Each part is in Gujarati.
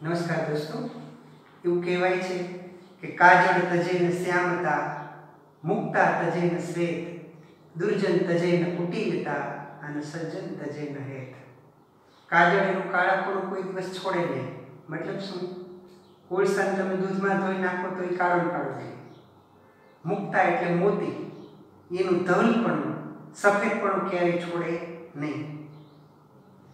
નમસ્કાર દોસ્તો, એવું કહેવાય છે કે કાજળ તજેન શ્યામતા, મુક્તા તજેન શ્વેત, દુર્જન તજેન કુટિલતા અને સજ્જન તજેન હેત. કાજળ એનું કાળાપણું કોઈ દિવસ છોડે નહીં. મતલબ શું? કોળસાને તમે દૂધમાં ધોઈ નાખો તો એ કાળું કાળું થાય. મુક્તા એટલે મોતી, એનું ધવલપણું, સફેદપણું ક્યારેય છોડે નહીં.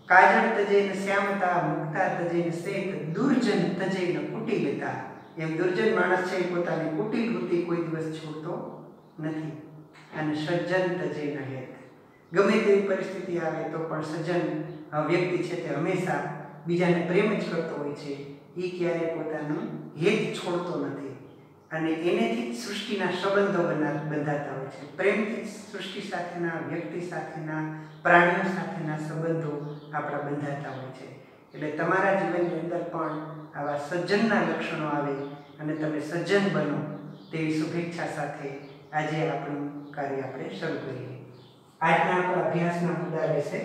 કાજળ તજેન શ્યામતા, મુક્તા તજેન શ્વેત, દુર્જન તજેન કુટિલતા. એમ દુર્જન માણસ છે એ પોતાની કુટિલ વૃત્તિ કોઈ દિવસ છોડતો નથી. અને સજ્જન તજેન હેત. ગમે તેવી પરિસ્થિતિ આવે તો પણ સજ્જન વ્યક્તિ છે તે હંમેશા બીજાને પ્રેમ જ કરતો હોય છે. એ ક્યારેય પોતાનું હેત છોડતો નથી. અને એનેથી જ સૃષ્ટિના સંબંધો બંધાતા હોય છે. પ્રેમથી સૃષ્ટિ સાથેના, વ્યક્તિ સાથેના, પ્રાણીઓ સાથેના સંબંધો આપણા બંધાતા હોય છે. એટલે તમારા જીવનની અંદર પણ આવા સજ્જનના લક્ષણો આવે અને તમે સજ્જન બનો તેવી શુભેચ્છા સાથે આજે આપણું કાર્ય આપણે શરૂ કરીએ. આજના આપણા અભ્યાસના મુદ્દા રહેશે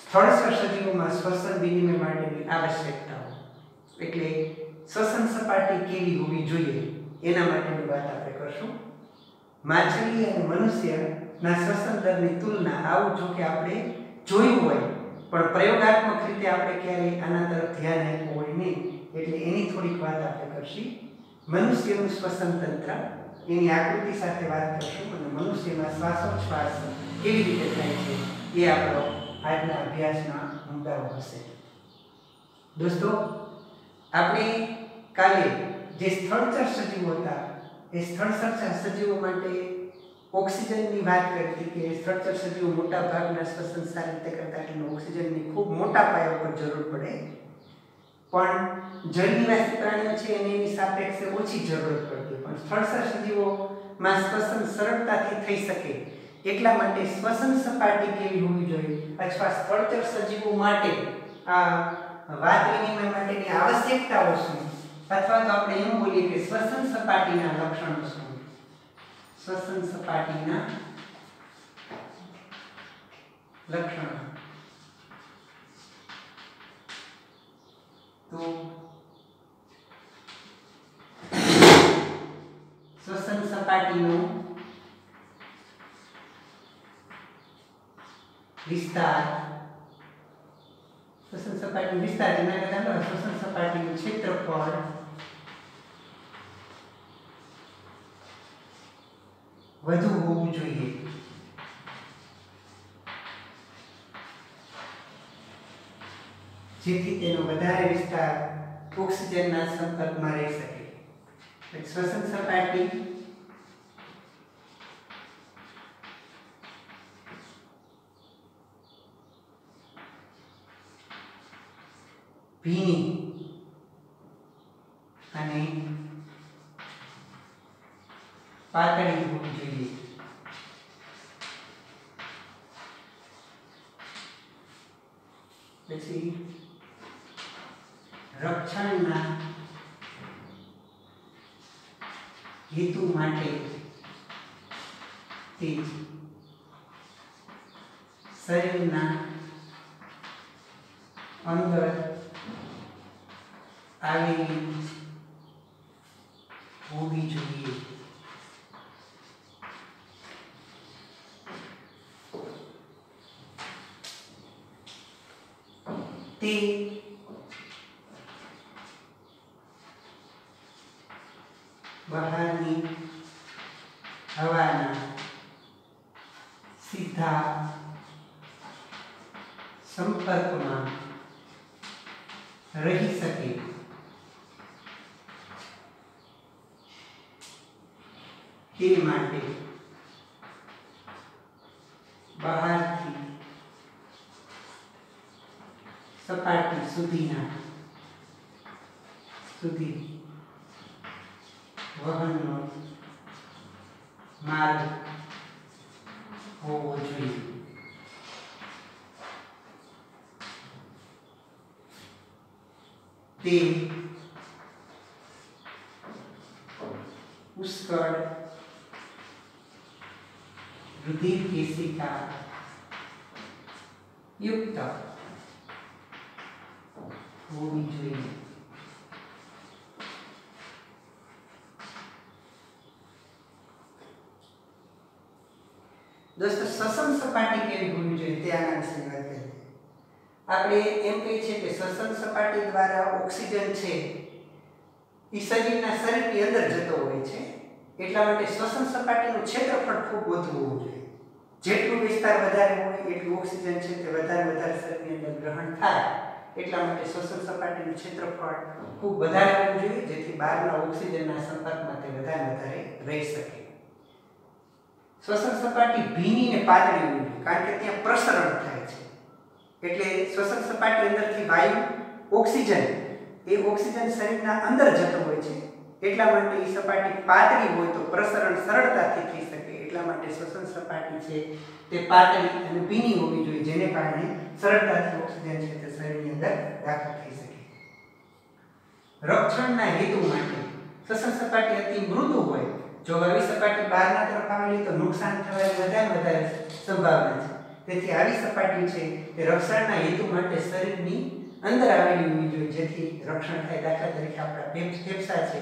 સ્થળસર સજીવોમાં શ્વસન વિનિમય માટેની આવશ્યકતાઓ. એટલે શ્વસન સપાટી કેવી હોવી જોઈએ એના માટેની વાત આપણે કરશું. માછલી અને મનુષ્યના શ્વસન દરની તુલના આવું જો કે આપણે જોયું હોય પણ પ્રયોગાત્મક રીતે આપણે ક્યારેય આના તરફ ધ્યાન આપ્યું હોય નહીં. એટલે એની થોડીક વાત આપણે કરશી. મનુષ્યનું શ્વસન તંત્ર એની આકૃતિ સાથે વાત કરશું અને મનુષ્યમાં શ્વાસોચ્છ્વાસ કેવી રીતે થાય છે એ આપણો આજના અભ્યાસના મુદ્દાઓ હશે. દોસ્તો, આપણે કાલે જે સ્થળચર સજીવો હતા એ સ્થળચર સજીવો માટે ઓક્સિજનની વાત કરી હતી કે સ્થળચર સજીવો મોટા ભાગના શ્વસન સારી રીતે કરતા એટલે ઓક્સિજનની ખૂબ મોટા પાયા પર જરૂર પડે. પણ જળનિવાસી પ્રાણીઓ છે એને એની સાપેક્ષે ઓછી જરૂર પડતી. પણ સ્થળચર સજીવોમાં શ્વસન સરળતાથી થઈ શકે એટલા માટે શ્વસન સપાટી કેવી હોવી જોઈએ અથવા સ્થળચર સજીવો માટે આ વાત વિનિમય માટેની આવશ્યકતાઓ શું, અથવા તો આપણે એમ બોલીએ કે શ્વસન સપાટીના લક્ષણો શું. શ્વસન સપાટીના લક્ષણો તો શ્વસન સપાટીનો વિસ્તાર, શ્વસન સપાટીનો વિસ્તાર જેના કરતા શ્વસન સપાટીનું ક્ષેત્રફળ, વધુ હોવું જોઈએ. જેથી તેનો વધારે વિસ્તાર ઓક્સિજનના સંપર્કમાં રહી શકે. શ્વસન સપાટી ભીની અને પાતળી હોવી જોઈએ. પછી રક્ષણના હેતુ માટે તે શરીરના અંદર આવેલી હોવી જોઈએ. તે બહારની હવાના સીધા સંપર્કમાં રહી શકે તે માટે બહારથી સપાટી સુધી વહનનો માર્ગ હોવો જોઈએ. તે પુષ્કળ રુધિર કેશિકા યુક્ત હોવી જોઈએ. દોસ્તો શ્વસન સપાટી કેવી હોવી જોઈએ તે આના વિશે વાત કરીએ. આપણે એમ કહીએ છીએ કે શ્વસન સપાટી દ્વારા ઓક્સિજન છે એ શરીરની અંદર જતો હોય છે. એટલા માટે શ્વસન સપાટીનું ક્ષેત્રફળ ખૂબ વધુ હોવું જોઈએ. જેટલું વિસ્તાર વધારે હોય એટલું ઓક્સિજન છે તે વધારે શરીરની અંદર ગ્રહણ થાય. એટલા માટે શ્વસન સપાટીનું ક્ષેત્રફળ ખૂબ વધારે હોવું જોઈએ, જેથી બહારના ઓક્સિજનના સંપર્કમાં તે વધારે રહી શકે. શ્વસન સપાટી ભીની ને પાતળી હોવી જોઈએ, કારણ કે ત્યાં પ્રસરણ થાય છે. એટલે શ્વસન સપાટી અંદરથી વાયુ ઓક્સિજન શરીરના અંદર જતો હોય છે. એટલા માટે એ સપાટી પાતળી હોય તો પ્રસરણ સરળતાથી થઈ શકે. એટલા માટે શ્વસન સપાટી છે તે પાતળી અને ભીની હોવી જોઈએ, જેને કારણે સરળતાથી ઓક્સિજન છે તે શરીરની અંદર દાખલ થઈ શકે. રક્ષણના હેતુ માટે શ્વસન સપાટી અતિ મૃદુ હોય. જો આવી સપાટી બહારના તરફ આવેલી તો નુકસાન થવાની વધારે સંભાવના છે. તેથી આવી સપાટી છે તે રક્ષણના હેતુ માટે શરીરની અંદર આવેલી હોવી જોઈએ, જેથી રક્ષણ થાય. દાખલા તરીકે આપણા ફેફસા છે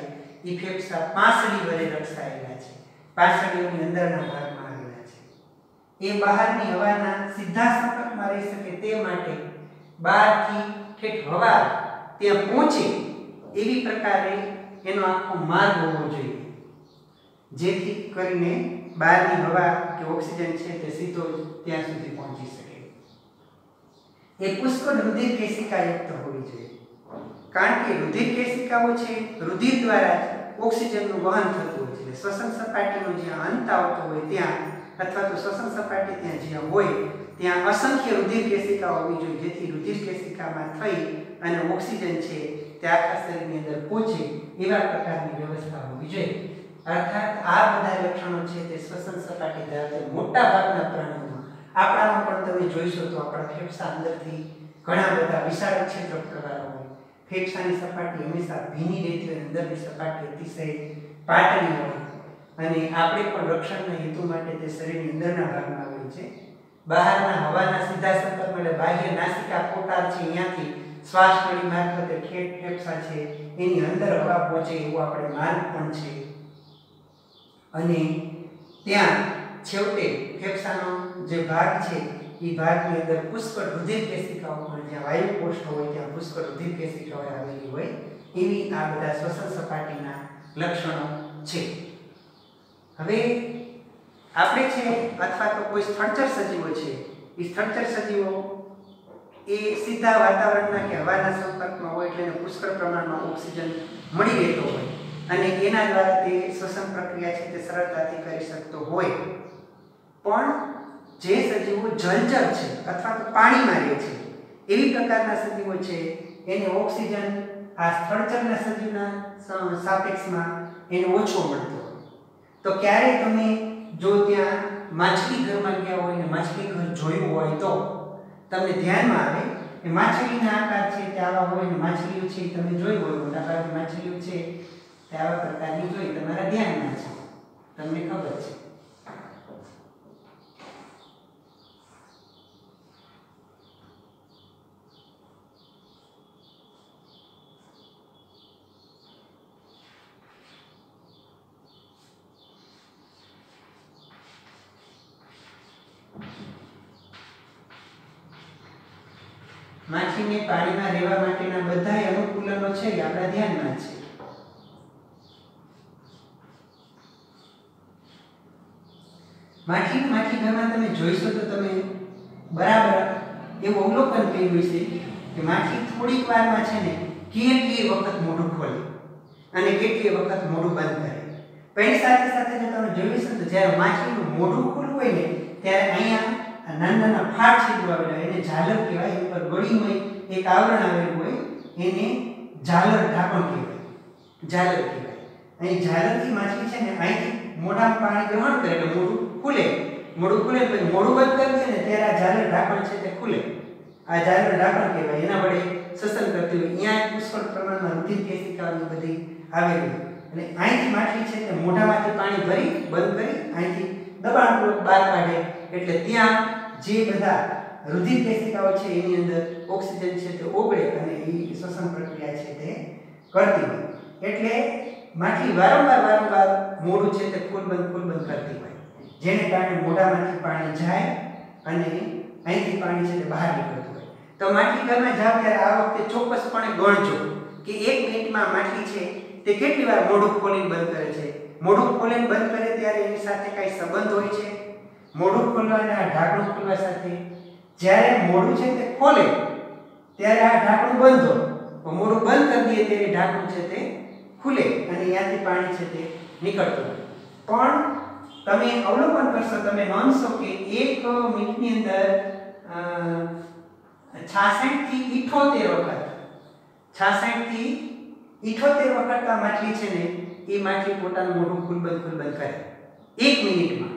એ ફેફસા પાંસળી વડે રક્ષાયેલા છે, પાંસળીઓની અંદરના ભાગમાં આવેલા છે. એ બહારની હવાના સીધા સંપર્કમાં રહી શકે તે માટે બહારથી ઠેઠ હવા ત્યાં પહોંચે એવી પ્રકારે એનો આખો માર્ગ હોવો જોઈએ, જેથી કરીને બહારની હવા કે ઓક્સિજન છે તે સીધો ત્યાં સુધી પહોંચી શકે. એ પુષ્કળ રુધિર કેશિકાયુક્ત હોવી જોઈએ, કારણ કે રુધિર કેશિકાઓ છે રુધિર દ્વારા ઓક્સિજનનું વહન થતું હોય છે. શ્વસન સપાટીનો જ્યાં અંત આવતો હોય ત્યાં, અથવા તો શ્વસન સપાટી જ્યાં હોય ત્યાં અસંખ્ય રુધિર કેશિકાઓ હોવી જોઈએ, જેથી રુધિર કેશિકામાં થઈ અને ઓક્સિજન છે તે આખા શરીરની અંદર પહોંચે એવા પ્રકારની વ્યવસ્થા હોવી જોઈએ. અર્થાત આ બધા લક્ષણો છે તે શ્વસન સપાટી ધરાવતા મોટા ભાગના પ્રાણીઓમાં, આપણામાં પણ તમે જોઈશો તો આપણા ફેફસા અંદરથી ઘણા બધા વિશાળ ક્ષેત્રફળવાળા હોય. ફેફસાની સપાટી હંમેશા ભીની રહેતી હોય, અંદરની સપાટી અતિશય પાતળી હોય. અને આપણે પણ રક્ષણના હેતુ માટે તે શરીરની અંદરના ભાગમાં હોય છે. બહારના હવાના સીધા સંપર્કમાં, એટલે બાહ્ય નાસિકા પોટાર છે અહીંયાથી શ્વાસ નળી મારફતે ફેફસા છે એની અંદર હવા પહોંચે એવો આપણે માર્ગ પણ છે. અને ત્યાં છેવટે ફેફસાનો જે ભાગ છે એ ભાગની અંદર પુષ્કળ રુધિર કેશિકાઓ પણ, જ્યાં વાયુ કોષ્ઠ હોય ત્યાં પુષ્કળ રુધિર કેશિકાઓ આવેલી હોય એવી આ બધા શ્વસન સપાટીના લક્ષણો છે. હવે આપણે છે અથવા તો કોઈ સ્થળચર સજીવો છે, એ સ્થળચર સજીવો એ સીધા વાતાવરણના કે હવાના સંપર્કમાં હોય એટલે એને પુષ્કળ પ્રમાણમાં ઓક્સિજન મળી રહેતો હોય અને એના દ્વારા તે શ્વસન પ્રક્રિયા છે તે સરળતાથી કરી શકતો હોય. પણ જે સજીવો જલચર છે અથવા તો પાણીમાં રહે છે એવી પ્રકારના સજીવો છે એને ઓક્સિજન આ સ્થળચરના સજીવના સાપેક્ષમાં એને ઓછો મળતો હોય. તો ક્યારે તમે જો ત્યાં માછલી ઘરમાં ગયા હોય ને માછલી ઘર જોયું હોય તો તમને ધ્યાનમાં આવે કે માછલીના આકાર છે તે આવા હોય ને માછલીઓ છે તમે જોઈ હોય, મોટાભાગની માછલીઓ છે તે આવા પ્રકારની જોઈ તમારા ધ્યાનમાં છે, તમને ખબર છે. માછલીને પાણીમાં રહેવા માટેના બધા અનુકૂલનો છે એ આપણા ધ્યાનમાં છે. માછલી ઘરમાં તમે જોઈશો તો તમે બરાબર એવું અવલોકન કર્યું હશે કે માછલી થોડીક વારમાં છે ને કેટલી વખત મોઢું ખોલે અને કેટલી વખત મોઢું બંધ કરે. પણ એની સાથે સાથે જો તમે જોઈશો તો જ્યારે માછલીનું મોઢું ખુલ્લું હોય ને ત્યારે અહીંયા નાના ફાટ છિદ્રો આવેલા એને ઝાલર કહેવાય. ઉપર ગળીમય એક આવરણ આવેલું હોય એને ઝાલર ઢાંકણ કહેવાય, ઝાલર કહેવાય. અહીં ઝાલરથી માછલી છે ને અહીંથી મોઢામાં પાણી ગ્રહણ કરે એટલે મોઢું ખુલે પછી મોઢું બંધ કરી દે ને ત્યારે આ ઝાલર ઢાંકણ છે તે ખુલે. આ ઝાલર ઢાંકણ કહેવાય. એના વડે શ્વસન કરતી હોય. અહીંયા પુષ્કળ પ્રમાણમાં રુધિર કેશિકાઓની બધી આવેલી હોય અને અહીંથી માછલી છે તે મોઢામાંથી પાણી ભરી બંધ કરી અહીંથી દબાણપૂર્વક બહાર કાઢે એટલે ત્યાં જે બધા રુધિર કેશિકાઓ છે એની અંદર ઓક્સિજન છે તે ઓગળે અને એ શ્વસન પ્રક્રિયા છે તે કરતી હોય. એટલે માછલી વારંવાર મોઢું છે તે ખુલ બંધ કરતી હોય. જેને કારણે મોઢામાંથી પાણી જાય અને અહીંથી પાણી છે તે બહાર નીકળતું હોય. તો માટલી ઘરમાં જાવ ત્યારે આ વખતે ચોક્કસપણે ગણજો કે 1 મિનિટમાં માટલી છે તે કેટલી વાર મોઢું ખોલીને બંધ કરે છે. મોઢું ખોલીને બંધ કરે ત્યારે એની સાથે કઈ સંબંધ હોય છે? મોઢું ખોલવાના આ ઢાંકણું ખોલવા સાથે જ્યારે મોઢું છે તે ખોલે ત્યારે આ ઢાંકણું બંધ હોય, તો મોઢું બંધ કરી દઈએ ત્યારે ઢાંકણું છે તે ખુલે અને ત્યાંથી પાણી છે તે નીકળતું હોય. પણ તમે અવલોકન કરશો, તમે નોંધશો કે 1 મિનિટની અંદર 66 થી 78 વખત 66 થી 78 વખત આ માટલી છે ને એ માટલી પોતાનું મોઢું ખુલ બંધ કરે 1 મિનિટમાં.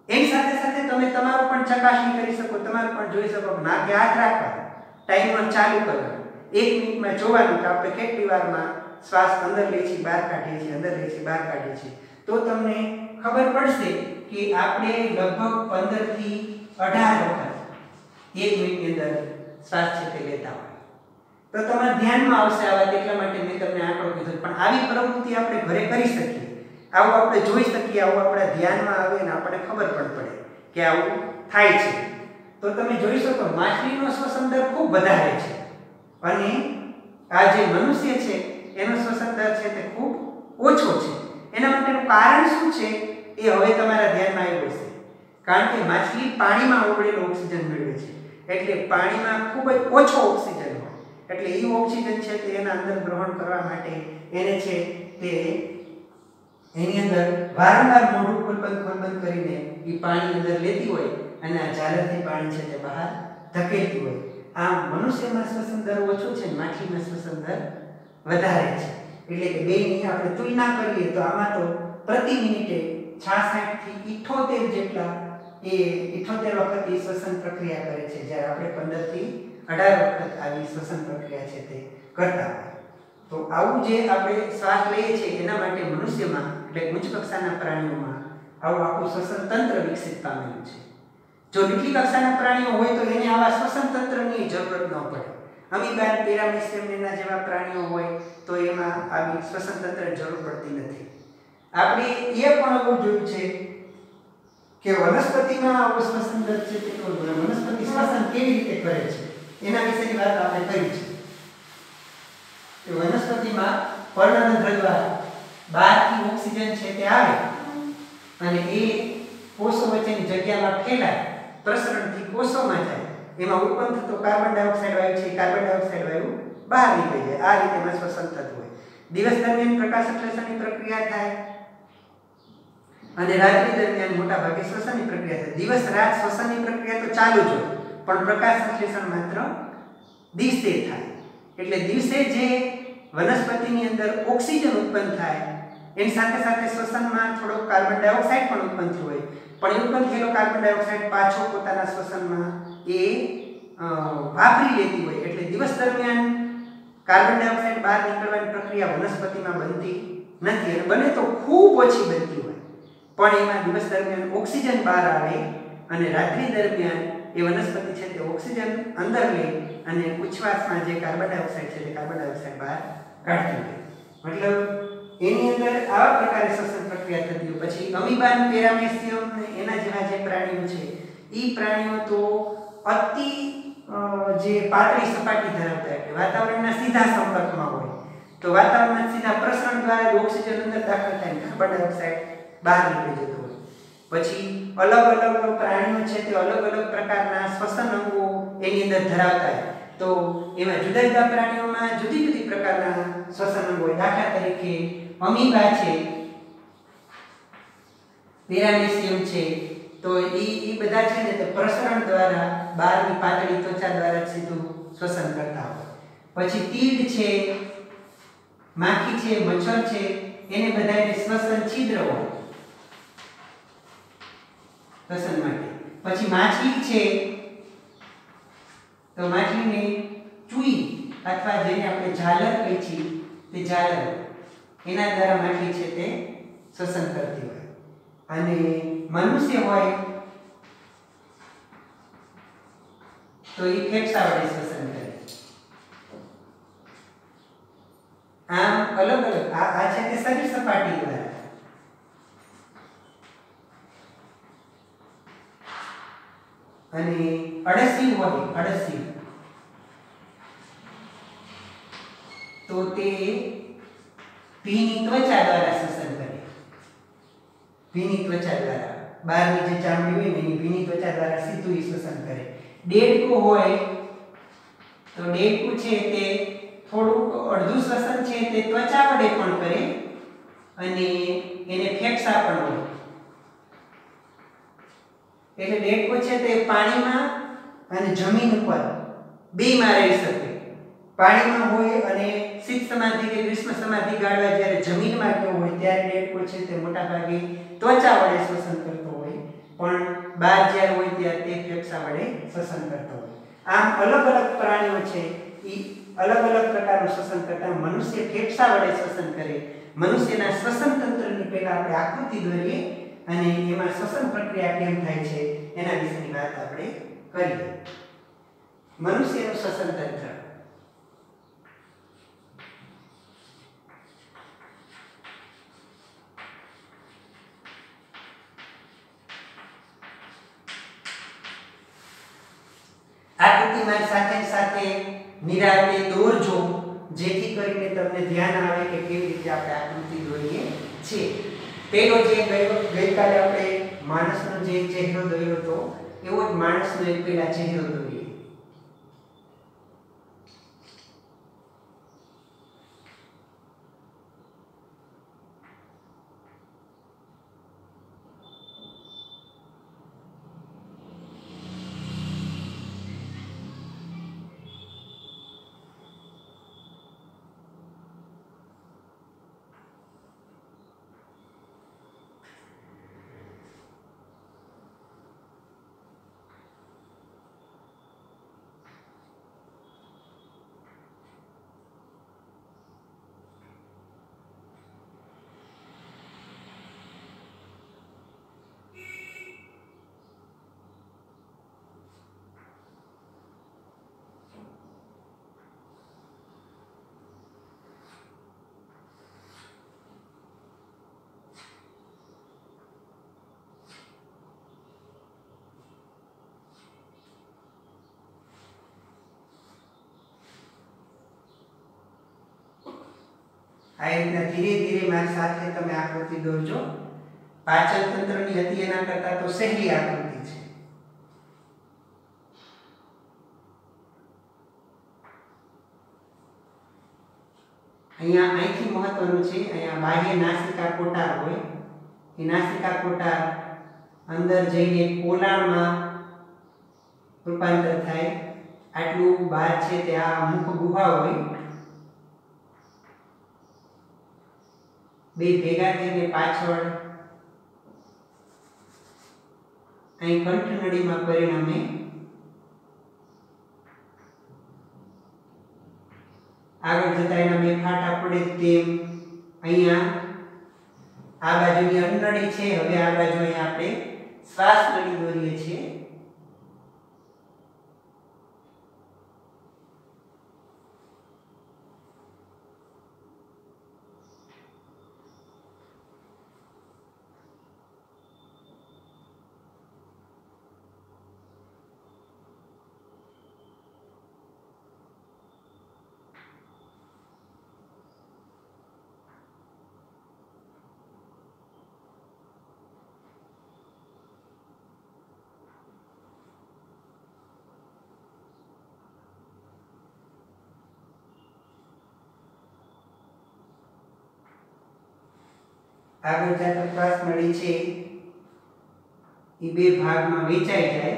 એની સાથે સાથે તમે તમારું પણ ચકાસણી કરી શકો, તમારું પણ જોઈ શકો, નાકે હાથ રાખવા, ટાઈમર ચાલુ કરવાનો, 1 મિનિટમાં જોવાનું કે આપણે કેટલી વારમાં શ્વાસ અંદર લઈએ છીએ, બહાર કાઢીએ છીએ, અંદર લઈએ છીએ, બહાર કાઢીએ છીએ. તો તમને ખબર પડશે કે આપણે લગભગ 15 થી 18 વખત 1 મિનિટની અંદર શ્વાસ છે તે લેતા હોય. તો તમારા ધ્યાનમાં આવશે આ વાત, એટલા માટે મેં તમને આંકડો કીધો. પણ આવી પ્રવૃત્તિ આપણે ઘરે કરી શકીએ, આવું આપણે જોઈ શકીએ, આવું આપણા ધ્યાનમાં આવે અને આપણને ખબર પણ પડે કે આવું થાય છે. તો તમે જોઈ શકો માછલીનો શ્વસન દર ખૂબ વધારે છે અને આ જે મનુષ્ય છે એનો શ્વસન દર છે તે ખૂબ ઓછો છે. એના માટેનું કારણ શું છે એ હવે તમારા ધ્યાનમાં આવ્યું હશે. કારણ કે માછલી પાણીમાં ઓગળેલો ઓક્સિજન મેળવે છે, એટલે પાણીમાં ખૂબ જ ઓછો ઓક્સિજન હોય, એટલે એ ઓક્સિજન છે તે એના અંદર ગ્રહણ કરવા માટે એને છે તે એની અંદર વારંવાર મોઢું ખોલ બંધ કરીને એ પાણી અંદર લેતી હોય અને આ ઝાલરથી પાણી છે તે બહાર ધકેલતી હોય. આમ મનુષ્યમાં શ્વસન દર ઓછો છે, માછલીમાં શ્વસન દર વધારે છે. એટલે કે બેની આપણે તુલના કરીએ તો આમાં તો પ્રતિ મિનિટે 66 થી 78 જેટલા એ 78 વખત એ શ્વસન પ્રક્રિયા કરે છે, જ્યારે આપણે 15 થી 18 વખત આવી શ્વસન પ્રક્રિયા છે તે કરતા હોય. તો આવું જે આપણે શ્વાસ લઈએ છીએ એના માટે મનુષ્યમાં એટલે ઉચ્ચ કક્ષાના પ્રાણીઓમાં આવું આખું શ્વસન તંત્ર વિકસિત પામેલું છે. જો નીચલી કક્ષાના પ્રાણીઓ હોય તો એને આવા શ્વસન તંત્રની જરૂર ન પડે. અમીબા, પેરામેસિયમ એના જેવા પ્રાણીઓ હોય તો એમાં આવી શ્વસન તંત્રની જરૂર પડતી નથી. આપણે એ પણ એવું જોયું છે કે વનસ્પતિમાં આવો શ્વસન દર છે તે વનસ્પતિ શ્વસન કેવી રીતે કરે છે એના વિશેની વાત આપણે કરી છે. કે વનસ્પતિમાં પર્ણરંધ્ર દ્વારા બહારથી ઓક્સિજન છે તે આવે અને એ કોષો વચ્ચેની જગ્યામાં ફેલાય, પ્રસરણથી કોષોમાં જાય, એમાં ઉત્પન્ન થતો કાર્બન ડાયોક્સાઇડ વાયુ છે, કાર્બન ડાયોક્સાઇડ વાયુ બહાર નીકળી જાય. આ રીતે એમાં શ્વસન થતું હોય. દિવસ દરમિયાન પ્રકાશ સંશ્લેષણની પ્રક્રિયા થાય અને રાત્રિ દરમિયાન મોટા ભાગે શ્વસનની પ્રક્રિયા થાય. દિવસ રાત શ્વસનની પ્રક્રિયા તો ચાલુ જ હોય, પણ પ્રકાશ સંશ્લેષણ માત્ર દિવસે થાય. એટલે દિવસે જે વનસ્પતિની અંદર ઓક્સિજન ઉત્પન્ન થાય એની સાથે સાથે શ્વસનમાં થોડો કાર્બન ડાયોક્સાઇડ પણ ઉત્પન્ન થયો હોય, પણ ઉત્પન્ન થયેલો કાર્બન ડાયોક્સાઇડ પાછો પોતાના શ્વસનમાં એ વાપરી લેતી હોય. એટલે દિવસ દરમિયાન કાર્બન ડાયોક્સાઇડ બહાર નીકળવાની પ્રક્રિયા વનસ્પતિમાં બનતી નથી અને બને તો ખૂબ ઓછી બનતી હોય, પણ એમાં દિવસ દરમિયાન ઓક્સિજન બહાર આવે અને રાત્રિ દરમિયાન એ વનસ્પતિ છે તે ઓક્સિજન અંદર લે અને ઉચ્છ્વાસમાં જે કાર્બન ડાયોક્સાઇડ છે તે કાર્બન ડાયોક્સાઇડ બહાર કાઢતી હોય. મતલબ એની અંદર આવા પ્રકારે શ્વસન પ્રક્રિયા થતી હોય. પછી અમીબા, પેરામેસિયમ એના જેવા જે પ્રાણીઓ છે એ પ્રાણીઓ તો અતિ જે પાતળી સપાટી ધરાવતા એટલે વાતાવરણના સીધા સંપર્કમાં હોય, તો વાતાવરણના સીધા પ્રસરણ દ્વારા ઓક્સિજન અંદર દાખલ થાય, કાર્બન ડાયોક્સાઇડ બહાર નીકળી જતો હોય. પછી અલગ અલગ પ્રાણીઓ છે તે અલગ અલગ પ્રકારના શ્વસન અંગો એની અંદર ધરાવતા હોય, તો એમાં જુદા જુદા પ્રાણીઓમાં જુદી જુદી પ્રકારના શ્વસન અંગો હોય. દાખલા તરીકે અમીબા છે, પેરામેસિયમ છે, તો એ બધા છે ને તે પ્રસરણ દ્વારા બહારની પાતળી ત્વચા દ્વારા સીધું શ્વસન કરતા હોય. પછી તીડ છે, માખી છે, મચ્છર છે, એને બધાને શ્વસન છિદ્ર હોય શ્વસન માટે. પછી માછલી છે, તો માછલીને ચૂઈ અથવા જેને આપણે ઝાલર કહીએ છીએ તે ઝાલર એના દ્વારા માછલી છે તે શ્વસન કરતી હોય. અને મનુષ્ય હોય તો એ ફેફસા વડે શ્વસન કરે. આમ અલગ અલગ આ છે તે શરીર સપાટી દ્વારા. અને અળસિયું હોય અળસિયું તો તે ભીની ત્વચા દ્વારા શ્વસન કરે. ભીની ત્વચા દ્વારા બહારની જે ચામડી હોય ને એની ભીની ત્વચા દ્વારા સીધું શ્વસન કરે. દેડકું હોય તો દેડકું છે તે થોડુંક અડધું શ્વસન છે તે ત્વચા વડે પણ કરે અને એને ફેફસા પણ હોય. એટલે દેડકો છે તે પાણીમાં અને જમીન ઉપર બેયમાં રહી શકે. પાણીમાં હોય અને શીત સમાધિ કે ગ્રીષ્મ સમાધિ ગાળવા જ્યારે જમીનમાં ગયો હોય ત્યારે દેડકો છે તે મોટા ભાગે ત્વચા વડે શ્વસન કરતો હોય, પણ બહાર જ્યારે હોય ત્યારે તે ફેફસા વડે શ્વસન કરતો હોય. આમ અલગ અલગ પ્રાણીઓ છે એ અલગ અલગ પ્રકારનું શ્વસન કરતા. મનુષ્ય ફેફસા વડે શ્વસન કરે. મનુષ્યના શ્વસન તંત્રની પહેલા આપણે આકૃતિ દોરીએ અને એમાં શ્વસન પ્રક્રિયા કેમ થાય છે એના વિશેની વાત આપણે કરીએ. મનુષ્યનું શ્વસન તંત્ર આકૃતિમાં સાથે નિરાતે દોરજો જેથી કરીને તમને ધ્યાન આવે કે કેવી રીતે આપણે આકૃતિ દોરીએ છીએ. પેલો જે ગઈકાલે આપણે માણસનો જે ચહેરો દોર્યો હતો એવો જ માણસનો એક પેલા ચહેરો દોરીએ. આ રીતના ધીરે ધીરે મારી સાથે તમે આકૃતિ દોરજો. પાચન તંત્રની હતી એના કરતાં તો સહેલી આકૃતિ છે. અહીંયા અહીંથી મહત્વનું છે, અહીંયા બાહ્ય નાસિકા કોટાર હોય. એ નાસિકા કોટાર અંદર જઈને પોલાણમાં રૂપાંતર થાય. આટલું બહાર છે તે આ મુખ ગુહા હોય. બે ભેગા થઈને પાછળ અહીં કંઠનળીમાં પરિણમે. આગળ જતા એના બે ફાટા પડે તેમ અહીંયા આ બાજુની અન્નળી છે. હવે આ બાજુ અહીંયા આપણે શ્વાસ નળી દોરીએ છીએ. આગળ જતા શ્વાસ નળી છે એ બે ભાગમાં વહેંચાઈ જાય.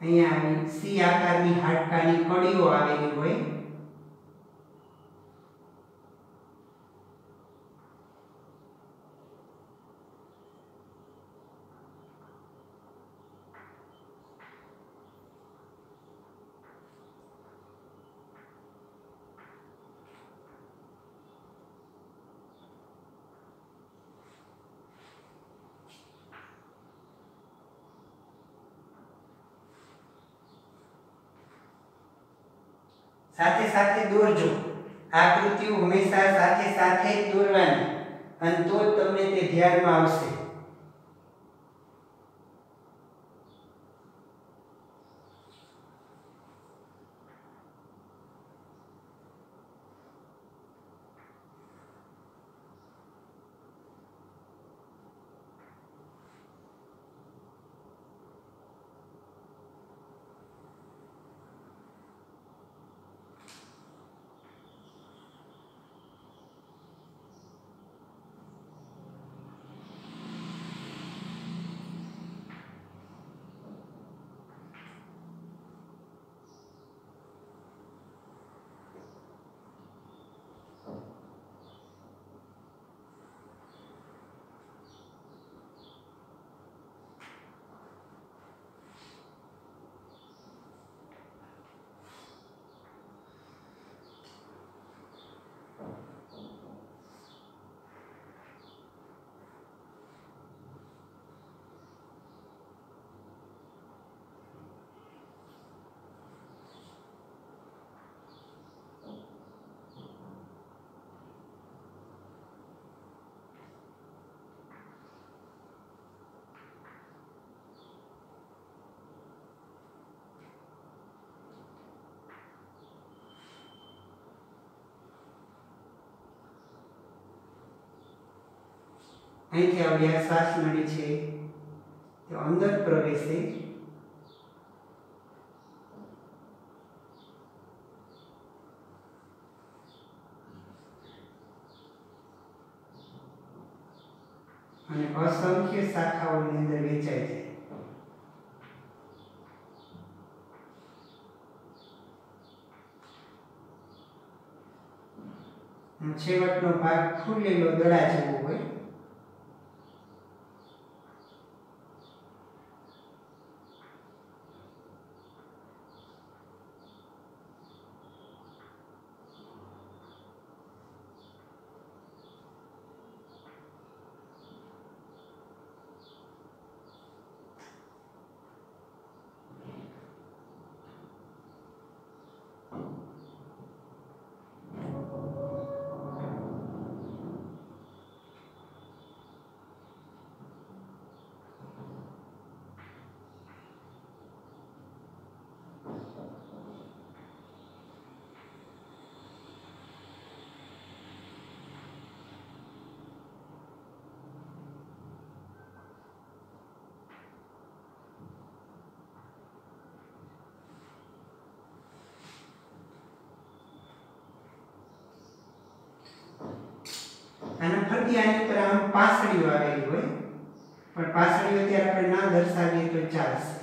અહીંયા સી આકારની હાડકાની કડીઓ આવેલી હોય. સાથે સાથે દોરજો. આકૃતિઓ હંમેશા સાથે સાથે જ દોરવાની અને તો જ તમને તે ધ્યાનમાં આવશે. અહીંથી આવી આ શ્વાસ નળી છે તે અંદર પ્રવેશે અને અસંખ્ય શાખાઓની અંદર વેચાય છે. છેવટનો ભાગ ફૂલેલો દડા જેવો હોય. આના ફરતી આની પર આમ પાસળીઓ આવેલી હોય પણ પાસળીઓ ત્યારે આપણે ના દર્શાવીએ તો ચાલશે.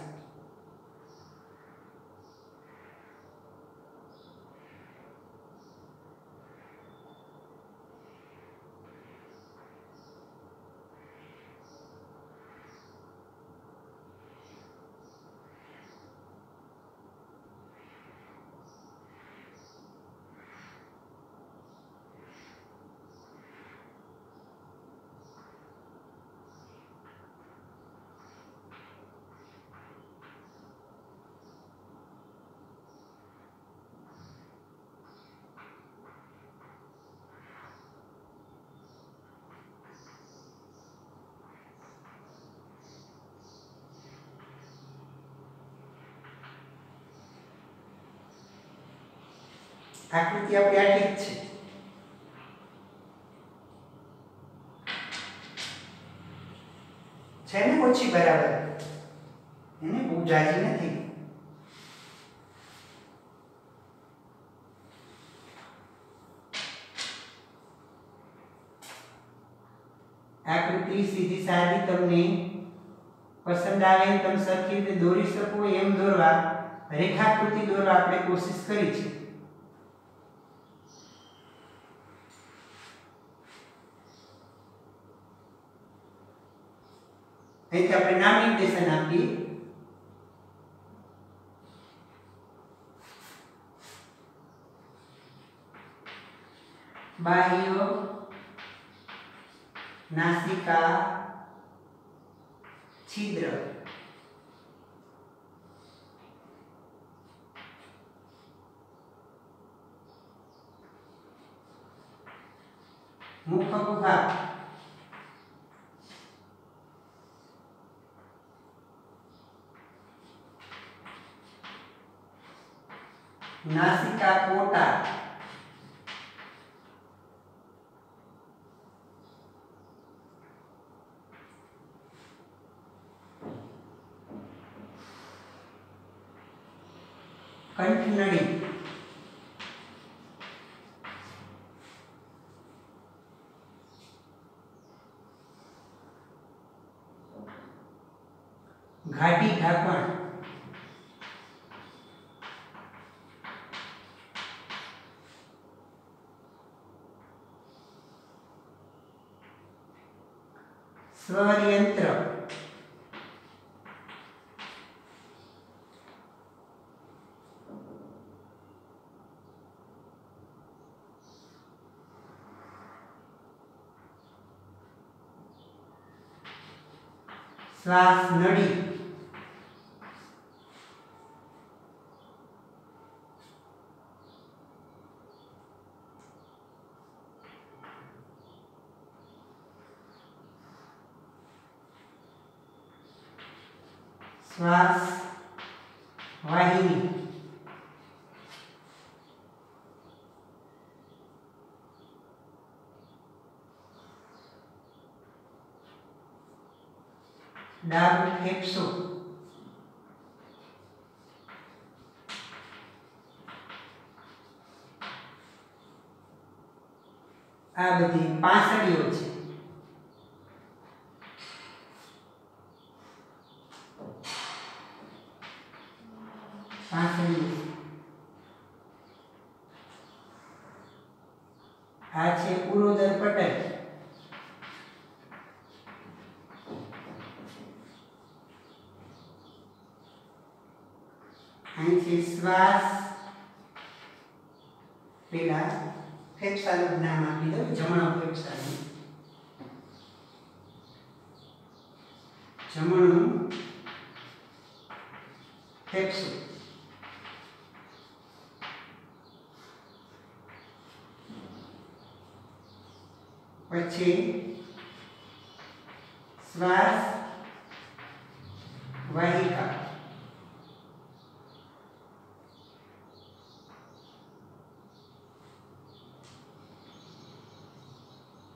આકૃતિ આપણી આટલી જ છે ને ઓછી બરાબર એને બહુ જાજી નથી. આકૃતિ સીધી સાદી તમને પસંદ આવે તમે સરખી રીતે દોરી શકો એમ દોરવા રેખાકૃતિ દોરવા આપણે કોશિશ કરી છે. અહીંથી આપણે નામ નિર્દેશન આપીએ. બાહ્ય નાસિકા છિદ્ર મુખગુહા, નાસિકા કોટા, કંઠનળી, ઘાટી ઢાંકણ, સ્વરયંત્ર, શ્વાસ નળી, શ્વાસ વાહિની, ડાબું ફેફસું, આ બધી પાંસળીઓ છે. આ છે ઉરોદર પટલ, અહીં છે શ્વાસ. પેલા ફેફસાનું નામ આપી દો, જમણો ફેફસાનું, જમણું ફેફસું. પછી શ્વાસ વાહિકા,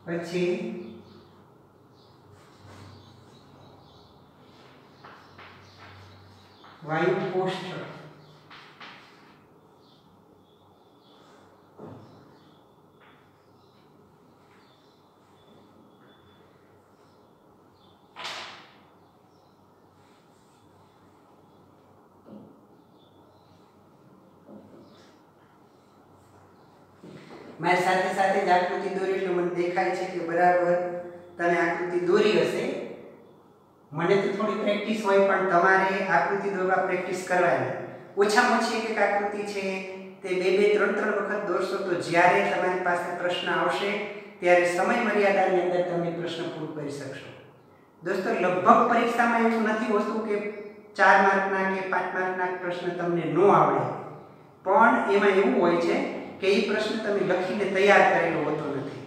પછી વાયુ કોષ્ઠ, મારી સાથે સાથે જ આકૃતિ દોરી એટલે મને દેખાય છે કે બરાબર તમે આકૃતિ દોરી હશે. મને તો થોડી પ્રેક્ટિસ હોય પણ તમારે આકૃતિ દોરવા પ્રેક્ટિસ કરવાની. ઓછામાં ઓછી એક આકૃતિ છે તે 2-3 વખત દોરશો તો જ્યારે તમારી પાસે પ્રશ્ન આવશે ત્યારે સમય મર્યાદાની અંદર તમે પ્રશ્ન પૂરો કરી શકશો. દોસ્તો, લગભગ પરીક્ષામાં એવું નથી હોતું કે 4 માર્કના કે 5 માર્કના પ્રશ્ન તમને ન આવડે, પણ એમાં એવું હોય છે કે એ પ્રશ્ન તમે લખીને તૈયાર કરેલો હોતો નથી.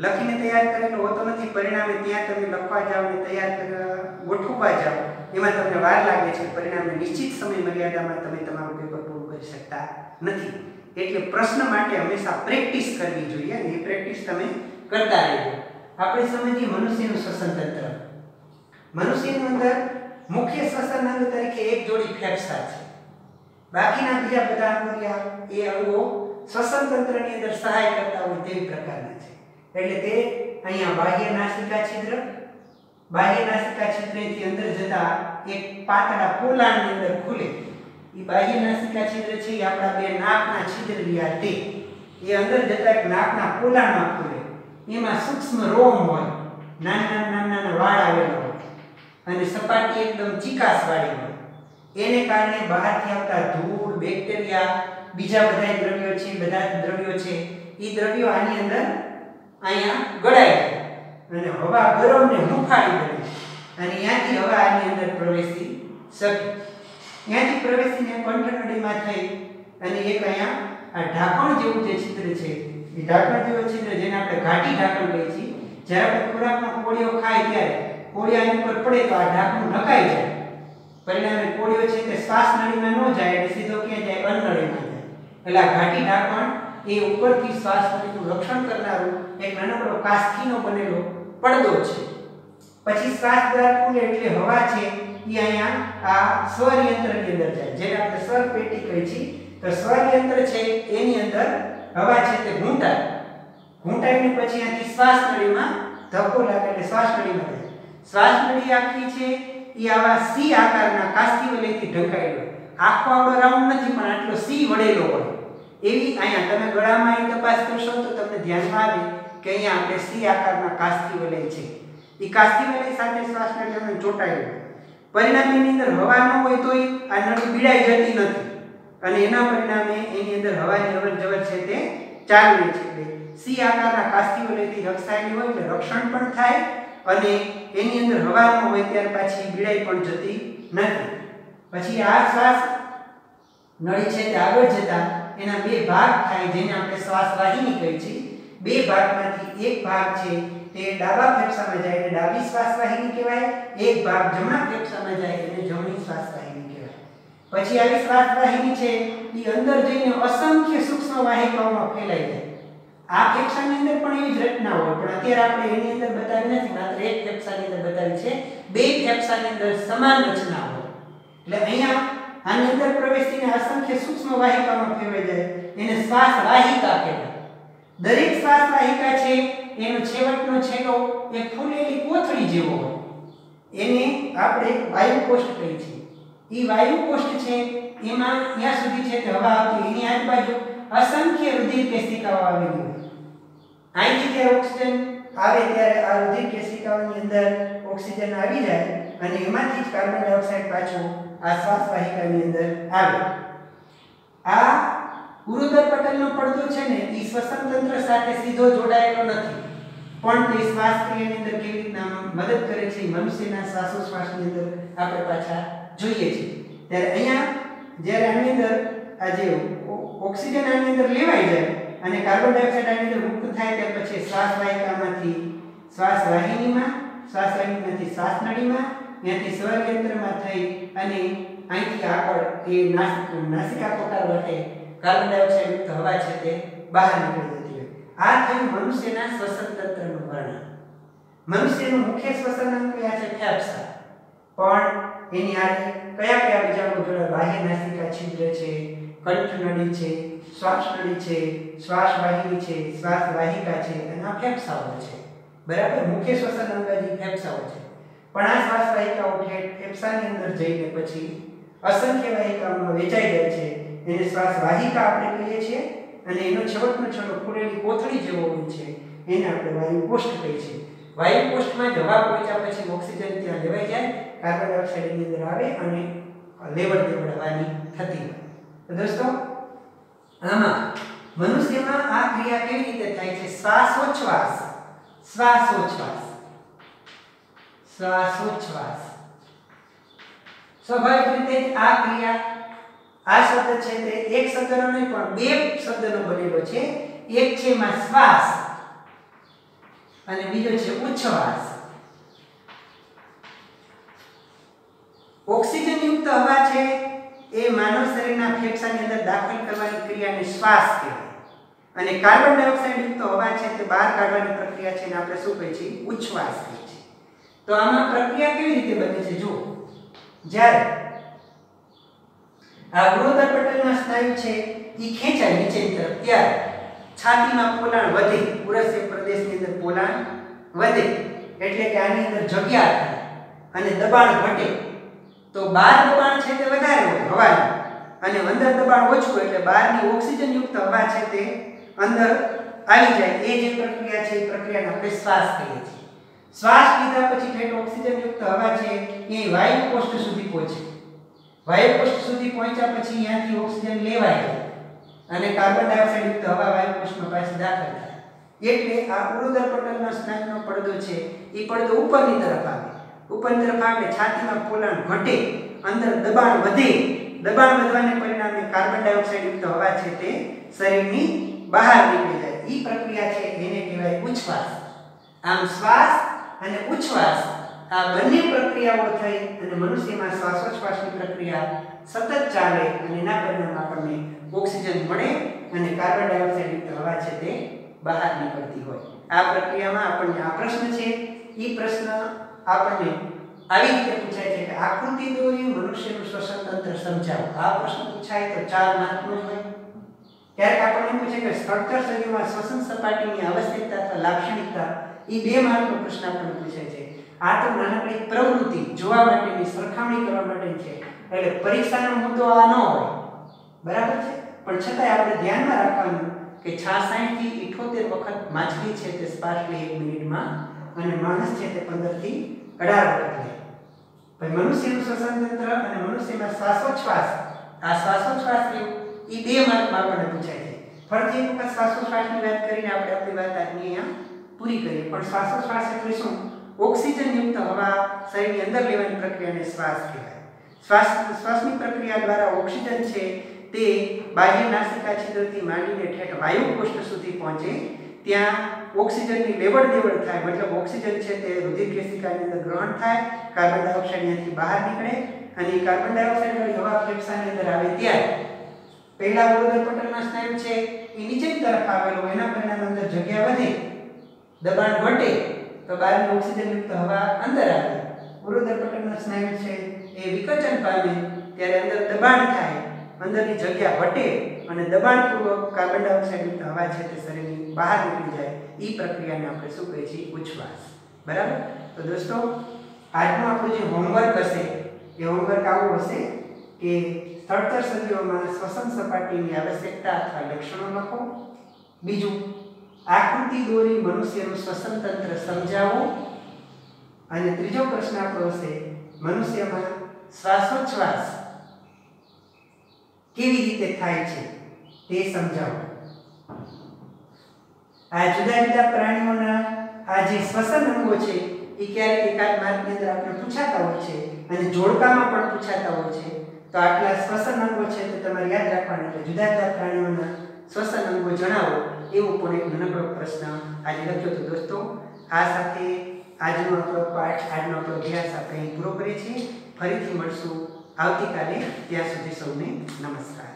લખીને તૈયાર કરેલો હોતો નથી, પરિણામે ત્યાં તમે લખવા જાઓ ને તૈયાર ગોઠવવા જાઓ એમાં તમને વાર લાગે છે. પરિણામે નિશ્ચિત સમય મર્યાદામાં તમે તમારું પેપર પૂરું કરી શકતા નથી. એટલે પ્રશ્ન માટે હંમેશા પ્રેક્ટિસ કરવી જોઈએ અને એ પ્રેક્ટિસ તમે કરતા રહેજો. આપણે સમજીએ મનુષ્યનું શ્વસન તંત્ર. મનુષ્યની અંદર મુખ્ય શ્વસન અંગ તરીકે એક જોડી ફેફસા છે. બાકીના બીજા બધા અંગો એ અંગો શ્વસન તંત્રની અંદર સહાય કરતા હોય તેવી પ્રકારના છે. એટલે તે અહીંયા બાહ્ય નાસિકા છિદ્ર, બાહ્ય નાસિકા છિદ્રથી અંદર જતા એક પાતળા પોલાણની અંદર ખુલે. એ બાહ્ય નાસિકા છિદ્ર છે એ આપણા બે નાકના છિદ્ર રહ્યા તે એ અંદર જતા એક નાકના પોલાણમાં ખુલે. એમાં સૂક્ષ્મ રોમ હોય, નાના વાળ આવેલા હોય અને સપાટી એકદમ ચીકાસવાળી હોય. એને કારણે બહારથી આવતા ધૂળ, બેક્ટેરિયા, બીજા બધા દ્રવ્યો છે, એ દ્રવ્યો આની અંદર અહીંયા ગળાય છે અને હવા ગરમને હુંફાળી દે અને ત્યાંથી હવા આની અંદર પ્રવેશી શકે. ત્યાંથી પ્રવેશીને કંઠનળીમાં થઈ અને એક અહીંયા આ ઢાંકણ જેવું જે છિદ્ર છે એ ઢાંકણ જેવો છિદ્ર જેને આપણે ઘાટી ઢાંકણ કહીએ છીએ. જ્યારે આપણે ખોરાકનો કોળિયો ખાય ત્યારે કોળિયાની ઉપર પડે તો આ ઢાંકણું ઢકાઈ જાય. પરિણામે કોળિયો છે તે શ્વાસ નળીમાં ન જાય અને સીધો ક્યાં જાય? અન્નનળીમાં જાય. એટલે આ ઘાટી ઢાંકણ એ ઉપરથી શ્વાસ નળીનું રક્ષણ કરનારું એક નાનકડો કાસ્થીનો બનેલો પડદો છે. પછી શ્વાસ દ્વાર ખુલે એટલે હવા છે એ અહીંયા આ સ્વર યંત્રની અંદર જાય, જેને આપણે સ્વર પેટી કહીએ છીએ. તો સ્વર યંત્ર છે એની અંદર હવા છે તે ઘૂંટાઈને પછી અહીંથી શ્વાસ નળીમાં ધક્કો લાગે એટલે શ્વાસ નળીમાં જાય. શ્વાસ નળી આખી છે એ આવા સી આકારના કાસ્તી વલયથી ઢંકાયેલો. આખો આવડો રાઉન્ડ નથી પણ આટલો સી વળેલો હોય એવી અહીંયા તમે ગળામાં એ તપાસ કરશો તો તમને ધ્યાનમાં આવે કે અહીંયા આપણે સી આકારના કાસ્તી વલય છે. એ કાસ્તી વલય સાથે શ્વાસ નળી ચોંટાયેલો. પરિણામે એની અંદર હવા ન હોય તોય આ નળી પીડાઈ જતી નથી અને એના પરિણામે એની અંદર હવાની અવરજવર છે તે ચાલુ રહે છે. એટલે સી આકારના કાસ્તી વલયથી રક્ષાયેલી હોય એટલે રક્ષણ પણ થાય અને એની અંદર હવા ન હોય ત્યાર પછી પીડાઈ પણ જતી નથી. પછી આ શ્વાસ નળી છે તે આગળ જતા એના બે ભાગ થાય જેને આપણે શ્વાસ વાહિની કહીએ છીએ. બે ભાગમાંથી એક ભાગ છે તે ડાબા ફેફસામાં જાય એટલે ડાબી શ્વાસ વાહિની કહેવાય. એક ભાગ જમણા ફેફસામાં જાય એટલે જમણી શ્વાસ વાહિની કહેવાય. પછી આવી શ્વાસ વાહિની છે એ અંદર જઈને અસંખ્ય સૂક્ષ્મ વાહિકાઓમાં ફેલાઈ જાય. આ ફેફસાની અંદર પણ એવી જ રચના હોય પણ અત્યારે આપણે એની અંદર બતાવી નથી, માત્ર એક ફેફસાની અંદર બતાવી છે. બે ફેફસાની અંદર સમાન રચના હોય એટલે અહીંયા આની અંદર પ્રવેશીને અસંખ્ય સૂક્ષ્મ વાહિકાઓમાં ફેરવાઈ જાય એને શ્વાસ વાહિકા કહેવાય. દરેક શ્વાસ વાહિકા છે એનો છેવટનો છેડો એક ફૂલેલી કોથળી જેવો હોય એને આપણે વાયુકોષ્ઠ કહીએ છીએ. એ વાયુકોષ્ઠ છે એમાં ત્યાં સુધી છે તે હવા આવતી એની આજુબાજુ અસંખ્ય રુધિર કેશિકાઓ આવેલી હોય. અહીંથી જ્યારે ઓક્સિજન આવે ત્યારે આ રુધિર કેશિકાઓની અંદર ઓક્સિજન આવી જાય અને એમાંથી જ કાર્બન ડાયોક્સાઇડ પાછો આ શ્વાસ વાહિકાની અંદર આવે. આ ઉરુદર પટલનો પડદો છે ને એ શ્વસન તંત્ર સાથે સીધો જોડાયેલો નથી પણ તે શ્વાસ ક્રિયાની અંદર કેવી રીતના મદદ કરે છે મનુષ્યના શ્વાસોશ્વાસની અંદર આપણે પાછા જોઈએ છીએ. ત્યારે અહીંયા જ્યારે આની અંદર આ જે ઓક્સિજન આની અંદર લેવાઈ જાય અને કાર્બન ડાયોક્સાઇડ આની અંદર મુક્ત થાય ત્યાર પછી શ્વાસ વાહિકામાંથી શ્વાસ વાહિનીમાં, શ્વાસ વાહિનીમાંથી શ્વાસ નળીમાં, ત્યાંથી સ્વર યંત્રમાં થઈ અને અહીંથી આગળ એ નાસિકા પકાર વટે કાર્બન ડાયોક્સાઇડ યુક્ત હવા છે તે બહાર નીકળી જતી હોય. આ થયું મનુષ્યના શ્વસન તંત્રનું વર્ણન. મનુષ્યનું મુખ્ય શ્વસન અંગ કયા છે? ફેફસા. પણ એની આરે કયા કયા બીજા જોડે બાહ્ય નાસિકા છિદ્ર છે, કંઠ નળી છે, શ્વાસ નળી છે, શ્વાસ વાહિની છે, શ્વાસ વાહિકા છે અને આ ફેફસાઓ છે. બરાબર, મુખ્ય શ્વસન અંગ જે ફેફસાઓ છે. પણ આ શ્વાસ વાહિકાઓ ફેફસાની અંદર જઈને પછી અસંખ્ય વાહિકાઓમાં વહેંચાઈ જાય છે એને શ્વાસ વાહિકા આપણે કહીએ છીએ અને એનો છેવટનો છેડો ફૂલેલી કોથળી જેવો હોય છે એને આપણે વાયુકોષ્ઠ કહીએ છીએ. વાયુકોષ્ઠમાં હવા પહોંચ્યા પછી ઓક્સિજન ત્યાં લેવાઈ જાય, કાર્બન ડાયોક્સાઇડ એની અંદર આવે અને લેવડ દેવડ હવાની થતી હોય. તો દોસ્તો આમાં મનુષ્યમાં આ ક્રિયા કેવી રીતે થાય છે? શ્વાસોચ્છ્વાસ, શ્વાસોચ્છ્વાસ, શ્વાસોચ્છ્વાસ. સ્વાભાવિક રીતે આ ક્રિયા આ શબ્દ છે તે એક શબ્દનો નહીં પણ બે શબ્દનો બનેલો છે. એક છે એમાં શ્વાસ અને બીજો છે ઉચ્છ્વાસ. ઓક્સિજન યુક્ત હવા છે એ માનવ શરીરના ફેફસાની અંદર દાખલ કરવાની ક્રિયાને શ્વાસ કહેવાય અને કાર્બન ડાયોક્સાઇડ યુક્ત હવા છે તે બહાર કાઢવાની પ્રક્રિયા છે ને આપણે શું કહીએ છીએ? ઉચ્છ્વાસ કહીએ છીએ. તો આમાં પ્રક્રિયા કેવી રીતે બને છે? જો જ્યારે આ ઉરુદર પટલના સ્નાયુ છે એ ખેંચાય નીચેની તરફ ત્યારે છાતીમાં પોલાણ વધે, ઉરસ્ય પ્રદેશની અંદર પોલાણ વધે એટલે કે આની અંદર જગ્યા થાય અને દબાણ ઘટે. તો બહાર દબાણ છે તે વધારે હોય હવાનું અને અંદર દબાણ ઓછું એટલે બહારની ઓક્સિજન યુક્ત હવા છે તે અંદર આવી જાય. એ જે પ્રક્રિયા છે એ પ્રક્રિયાને આપણે શ્વાસ કહીએ છીએ. શ્વાસ લીધા પછી ઠેઠ ઓક્સિજન યુક્ત હવા છે એ વાયુકોષ્ઠ સુધી પહોંચે. વાયુકોષ્ઠ સુધી પહોંચ્યા પછી અહીંયાથી ઓક્સિજન લેવાય જાય અને કાર્બન ડાયોક્સાઇડ યુક્ત હવા વાયુકોષ્ઠમાં પાછી દાખલ થાય. એટલે આ ઉરુદર પટલનો સ્નાયુનો પડદો છે એ પડદો ઉપરની તરફ આવે. ઉપરની તરફ આવે છાતીમાં પોલાણ ઘટે, અંદર દબાણ વધે. દબાણ વધવાને પરિણામે કાર્બન ડાયોક્સાઇડ યુક્ત હવા છે તે શરીરની બહાર નીકળી જાય ઈ પ્રક્રિયા છે એને કહેવાય ઉચ્છ્વાસ. આમ શ્વાસ અને ઉચ્છ્વાસ આ બંને પ્રક્રિયાઓ થઈ અને મનુષ્યમાં શ્વાસોચ્છ્વાસની પ્રક્રિયા સતત ચાલે અને એના પરિણામે આપણને ઓક્સિજન મળે અને કાર્બન ડાયોક્સાઇડ યુક્ત હવા છે તે બહાર નીકળતી હોય. આ પ્રક્રિયામાં આપણને આ પ્રશ્ન છે, ઈ પ્રશ્ન આપણને આવી રીતે પૂછાય છે કે આકૃતિ દોરી મનુષ્યનું શ્વસન તંત્ર સમજાવો. આ પ્રશ્ન પૂછાય તો 4 માર્કનો હોય. ક્યારેક આપણને પૂછે કે સ્થળચર સજીવમાં શ્વસન સપાટીની આવશ્યકતા અથવા લાક્ષણિકતા, ઈ 2 માર્કનો પ્રશ્ન આપણને પૂછાય છે. આ તો નાનકડી પ્રવૃત્તિ જોવા માટેની, સરખામણી કરવા માટેની છે, એટલે પરીક્ષાનો મુદ્દો આ ન હોય, બરાબર છે. પણ છતાંય આપણે ધ્યાનમાં રાખવાનું કે 66 થી 78 વખત માછલી છે તે શ્વાસ લે 1 મિનિટમાં અને માણસ છે તે 15 થી 18 વખત લે. ભાઈ મનુષ્યનું શ્વસન તંત્ર અને મનુષ્યમાં શ્વાસોચ્છ્વાસ, આ શ્વાસોચ્છ્વાસ લેવું એ 2 માર્કમાં આપણને પૂછાય છે. ફરીથી એક વખત શ્વાસોચ્છ્વાસની વાત કરીને આપણે આપણી વાત આજની અહીંયા પૂરી કરીએ. પણ શ્વાસોચ્છ્વાસ એટલે શું? ઓક્સિજન યુક્ત હવા શરીરની અંદર લેવાની પ્રક્રિયાને શ્વાસ કહેવાય. શ્વાસની પ્રક્રિયા દ્વારા ઓક્સિજન છે તે બાહ્ય નાસિકા છિદ્રથી માંડીને ઠેઠ વાયુકોષ્ઠ સુધી પહોંચે. ત્યાં ઓક્સિજનની લેવડ દેવડ થાય, મતલબ ઓક્સિજન છે તે રુધિર કેશિકાની અંદર ગ્રહણ થાય, કાર્બન ડાયોક્સાઇડ ત્યાંથી બહાર નીકળે અને કાર્બન ડાયોક્સાઇડ વાળી હવા ફેફસાની અંદર આવે ત્યારે પહેલા ઉરોદર પટલના સ્નાયુ છે એ નીચેની તરફ આવેલો, એના પરિણામે અંદર જગ્યા વધે, દબાણ ઘટે તો બહારની ઓક્સિજન યુક્ત હવા અંદર આવે. ઉરોદર પટલના સ્નાયુ છે એ વિકચન પામે ત્યારે અંદર દબાણ થાય, અંદરની જગ્યા ઘટે અને દબાણપૂર્વક કાર્બન ડાયોક્સાઇડ યુક્ત હવા છે તે શરીરની બહાર નીકળી જાય. ઈ પ્રક્રિયાને આપણે શું કહીએ છીએ? ઉચ્છ્વાસ. બરાબર. તો દોસ્તો આજનું આપણું જે હોમવર્ક હશે એ હોમવર્ક આવું હશે કે સ્થળચર સજીવોમાં શ્વસન સપાટીની આવશ્યકતા અથવા લક્ષણો લખો. બીજું, આકૃતિ દોરી મનુષ્યનું શ્વસન તંત્ર સમજાવો. અને ત્રીજો પ્રશ્ન આપણો હશે મનુષ્યમાં શ્વાસોચ્છ્વાસ કેવી રીતે થાય છે તે સમજાવો. આ જુદા જુદા પ્રાણીઓના આ જે શ્વસન અંગો છે એ ક્યારેક એકાદ માર્કની અંદર આપણે પૂછાતા હોય છે અને જોડકામાં પણ પૂછાતા હોય છે. તો આટલા શ્વસન અંગો છે તે તમારે યાદ રાખવાના. એટલે જુદા જુદા પ્રાણીઓના શ્વસન અંગો જણાવો એવો પણ એક નાનકડો પ્રશ્ન આજે લખ્યો. તો દોસ્તો આ સાથે આજનો આપણો પાઠ, આજનો આપણો અભ્યાસ આપણે પૂરો કરીએ છીએ. ફરીથી મળશું આવતીકાલે. ત્યાં સુધી સૌને નમસ્કાર.